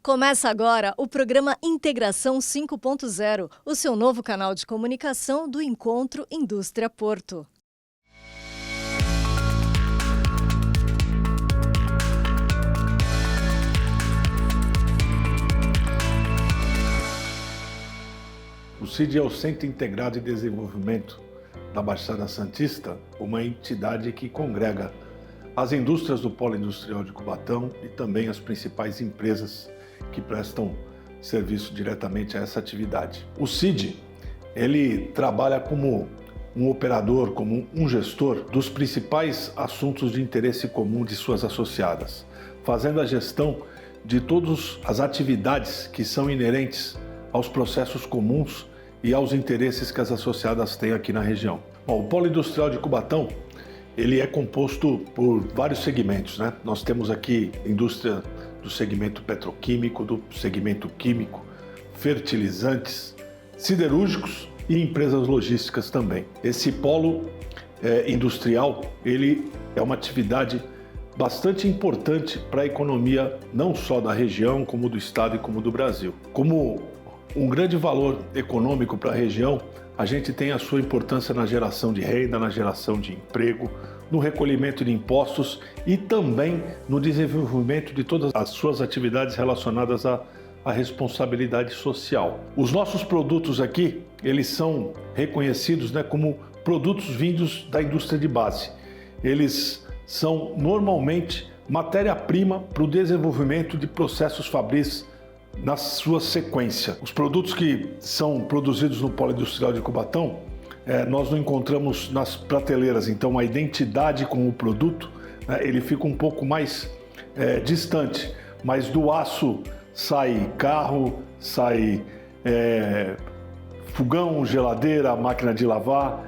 Começa agora o programa Integração 5.0, o seu novo canal de comunicação do Encontro Indústria Porto. O CID é o Centro Integrado de Desenvolvimento da Baixada Santista, uma entidade que congrega as indústrias do Polo Industrial de Cubatão e também as principais empresas que prestam serviço diretamente a essa atividade. O CID, ele trabalha como um operador, como um gestor dos principais assuntos de interesse comum de suas associadas, fazendo a gestão de todas as atividades que são inerentes aos processos comuns e aos interesses que as associadas têm aqui na região. Bom, o Polo Industrial de Cubatão, ele é composto por vários segmentos, né? Nós temos aqui indústria do segmento petroquímico, do segmento químico, fertilizantes, siderúrgicos e empresas logísticas também. Esse polo industrial, ele é uma atividade bastante importante para a economia não só da região, como do estado e como do Brasil. Como um grande valor econômico para a região, a gente tem a sua importância na geração de renda, na geração de emprego, no recolhimento de impostos e também no desenvolvimento de todas as suas atividades relacionadas à responsabilidade social. Os nossos produtos aqui, eles são reconhecidos, como produtos vindos da indústria de base. Eles são normalmente matéria-prima para o desenvolvimento de processos fabris na sua sequência. Os produtos que são produzidos no Polo Industrial de Cubatão, nós não encontramos nas prateleiras, então a identidade com o produto, ele fica um pouco mais distante, mas do aço sai carro, sai fogão, geladeira, máquina de lavar,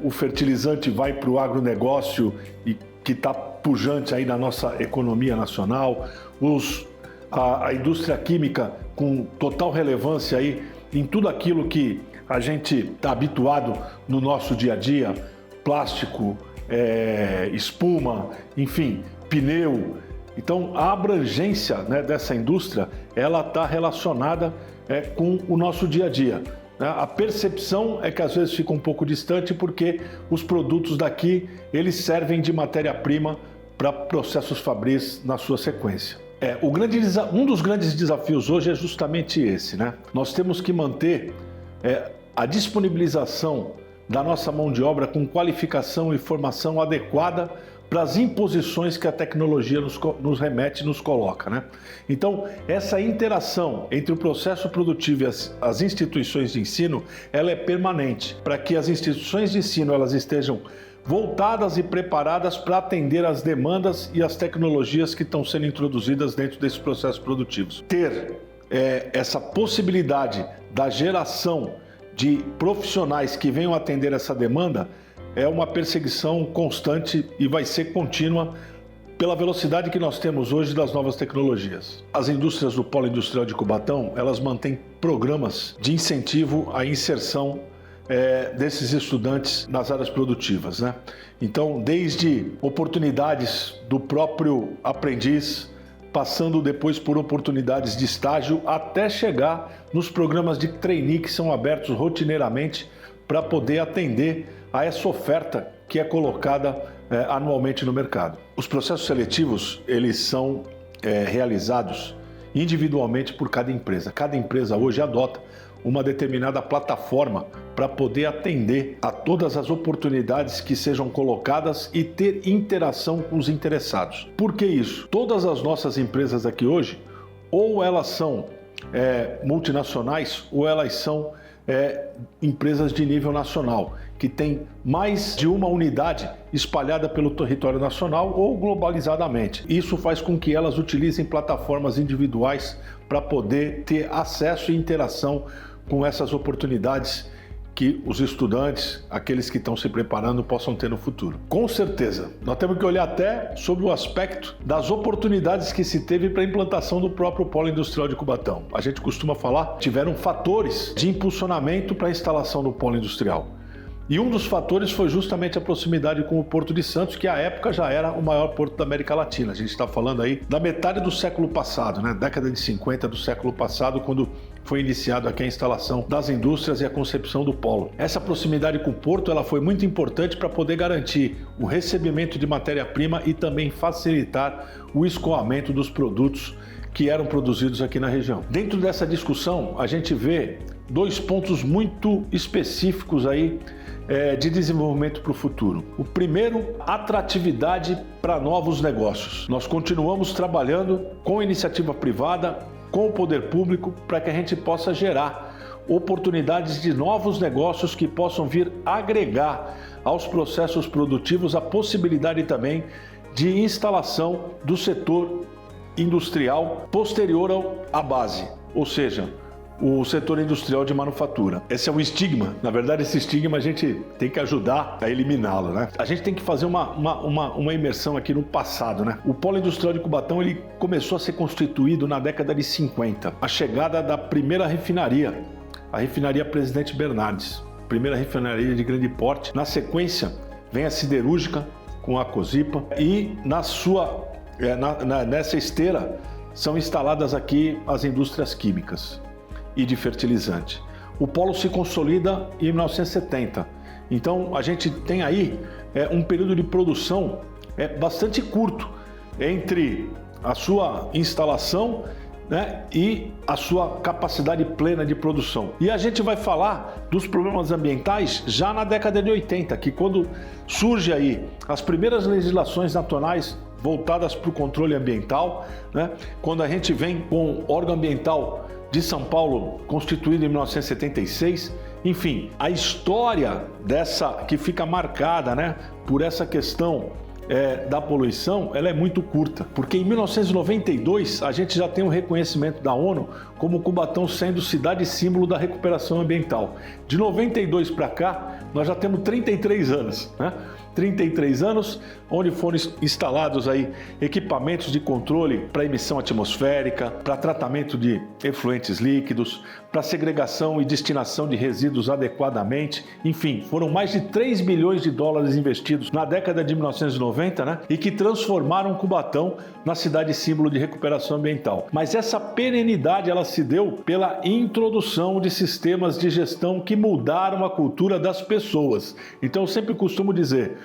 o fertilizante vai para o agronegócio e que está pujante aí na nossa economia nacional, a indústria química com total relevância aí em tudo aquilo que a gente está habituado no nosso dia a dia, plástico, espuma, enfim, pneu. Então a abrangência dessa indústria, ela está relacionada com o nosso dia a dia. A percepção é que às vezes fica um pouco distante porque os produtos daqui, eles servem de matéria-prima para processos fabris na sua sequência. Um dos grandes desafios hoje é justamente esse, Nós temos que manter a disponibilização da nossa mão de obra com qualificação e formação adequada para as imposições que a tecnologia nos remete e nos coloca, Então, essa interação entre o processo produtivo e as instituições de ensino, ela é permanente, para que as instituições de ensino elas estejam voltadas e preparadas para atender às demandas e às tecnologias que estão sendo introduzidas dentro desses processos produtivos. Ter essa possibilidade da geração de profissionais que venham atender essa demanda é uma perseguição constante e vai ser contínua pela velocidade que nós temos hoje das novas tecnologias. As indústrias do Polo Industrial de Cubatão, elas mantêm programas de incentivo à inserção desses estudantes nas áreas produtivas, Então, desde oportunidades do próprio aprendiz, passando depois por oportunidades de estágio, até chegar nos programas de trainee que são abertos rotineiramente para poder atender a essa oferta que é colocada anualmente no mercado. Os processos seletivos, eles são realizados individualmente por cada empresa. Cada empresa hoje adota uma determinada plataforma para poder atender a todas as oportunidades que sejam colocadas e ter interação com os interessados. Por que isso? Todas as nossas empresas aqui hoje, ou elas são multinacionais, ou elas são empresas de nível nacional, que tem mais de uma unidade espalhada pelo território nacional ou globalizadamente. Isso faz com que elas utilizem plataformas individuais para poder ter acesso e interação com essas oportunidades que os estudantes, aqueles que estão se preparando, possam ter no futuro. Com certeza, nós temos que olhar até sobre o aspecto das oportunidades que se teve para a implantação do próprio Polo Industrial de Cubatão. A gente costuma falar, tiveram fatores de impulsionamento para a instalação do Polo Industrial. E um dos fatores foi justamente a proximidade com o Porto de Santos, que à época já era o maior porto da América Latina. A gente está falando aí da metade do século passado, né? Década de 50 do século passado, quando foi iniciado aqui a instalação das indústrias e a concepção do polo. Essa proximidade com o porto ela foi muito importante para poder garantir o recebimento de matéria-prima e também facilitar o escoamento dos produtos que eram produzidos aqui na região. Dentro dessa discussão, a gente vê dois pontos muito específicos aí de desenvolvimento para o futuro. O primeiro, atratividade para novos negócios. Nós continuamos trabalhando com a iniciativa privada, com o poder público, para que a gente possa gerar oportunidades de novos negócios que possam vir agregar aos processos produtivos a possibilidade também de instalação do setor industrial posterior à base, ou seja, o setor industrial de manufatura. Esse é um estigma. Na verdade, esse estigma a gente tem que ajudar a eliminá-lo, né? A gente tem que fazer uma imersão aqui no passado, né? O polo industrial de Cubatão ele começou a ser constituído na década de 50. A chegada da primeira refinaria, a refinaria Presidente Bernardes, primeira refinaria de grande porte. Na sequência, vem a siderúrgica com a Cosipa e nessa esteira são instaladas aqui as indústrias químicas e de fertilizante. O polo se consolida em 1970. Então a gente tem aí um período de produção bastante curto entre a sua instalação, né, e a sua capacidade plena de produção. E a gente vai falar dos problemas ambientais já na década de 80, que quando surge aí as primeiras legislações nacionais voltadas para o controle ambiental, né, quando a gente vem com o órgão ambiental de São Paulo, constituído em 1976, enfim, a história dessa que fica marcada, né, por essa questão da poluição, ela é muito curta, porque em 1992 a gente já tem um reconhecimento da ONU como Cubatão sendo cidade símbolo da recuperação ambiental. De 92 para cá, nós já temos 33 anos, né? 33 anos, onde foram instalados aí equipamentos de controle para emissão atmosférica, para tratamento de efluentes líquidos, para segregação e destinação de resíduos adequadamente. Enfim, foram mais de 3 bilhões de dólares investidos na década de 1990, né? E que transformaram Cubatão na cidade símbolo de recuperação ambiental. Mas essa perenidade ela se deu pela introdução de sistemas de gestão que mudaram a cultura das pessoas. Então eu sempre costumo dizer,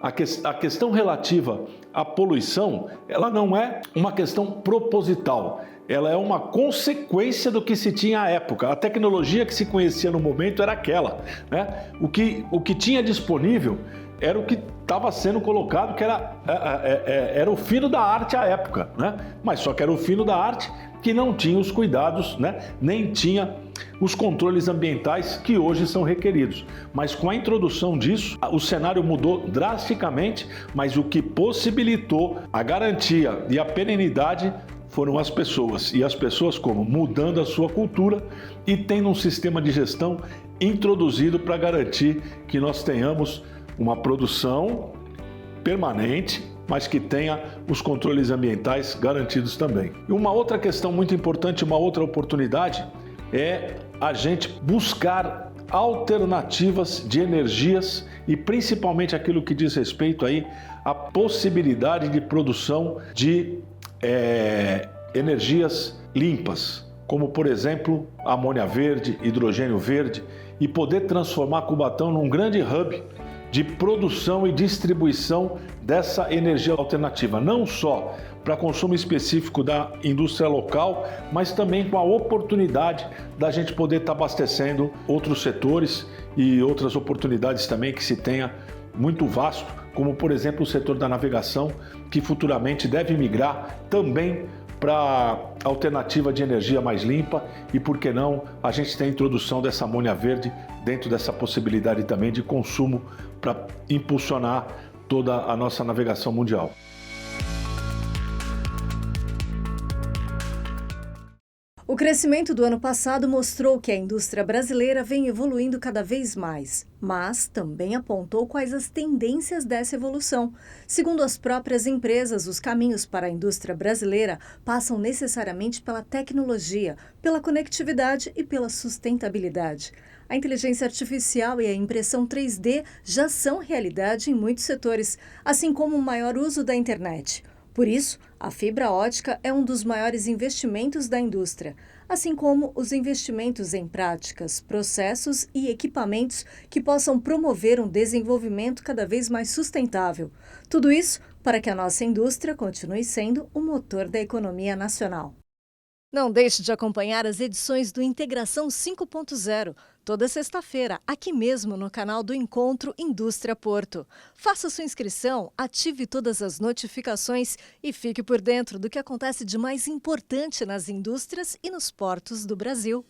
a questão relativa à poluição, ela não é uma questão proposital, ela é uma consequência do que se tinha à época. A tecnologia que se conhecia no momento era aquela, né? O que tinha disponível era o que estava sendo colocado, que era o fino da arte à época, né? Mas só que era o fino da arte que não tinha os cuidados, né? Nem tinha os controles ambientais que hoje são requeridos. Mas com a introdução disso, o cenário mudou drasticamente, mas o que possibilitou a garantia e a perenidade foram as pessoas. E as pessoas como? Mudando a sua cultura e tendo um sistema de gestão introduzido para garantir que nós tenhamos uma produção permanente, mas que tenha os controles ambientais garantidos também. E uma outra questão muito importante, uma outra oportunidade, é a gente buscar alternativas de energias e principalmente aquilo que diz respeito aí à possibilidade de produção de energias limpas, como por exemplo amônia verde, hidrogênio verde, e poder transformar Cubatão num grande hub de produção e distribuição dessa energia alternativa, não só para consumo específico da indústria local, mas também com a oportunidade da gente poder estar abastecendo outros setores e outras oportunidades também que se tenha muito vasto, como por exemplo o setor da navegação, que futuramente deve migrar também para alternativa de energia mais limpa e, por que não, a gente tem a introdução dessa amônia verde dentro dessa possibilidade também de consumo para impulsionar toda a nossa navegação mundial. O crescimento do ano passado mostrou que a indústria brasileira vem evoluindo cada vez mais, mas também apontou quais as tendências dessa evolução. Segundo as próprias empresas, os caminhos para a indústria brasileira passam necessariamente pela tecnologia, pela conectividade e pela sustentabilidade. A inteligência artificial e a impressão 3D já são realidade em muitos setores, assim como o maior uso da internet. Por isso, a fibra ótica é um dos maiores investimentos da indústria, assim como os investimentos em práticas, processos e equipamentos que possam promover um desenvolvimento cada vez mais sustentável. Tudo isso para que a nossa indústria continue sendo o motor da economia nacional. Não deixe de acompanhar as edições do Integração 5.0, toda sexta-feira, aqui mesmo no canal do Encontro Indústria Porto. Faça sua inscrição, ative todas as notificações e fique por dentro do que acontece de mais importante nas indústrias e nos portos do Brasil.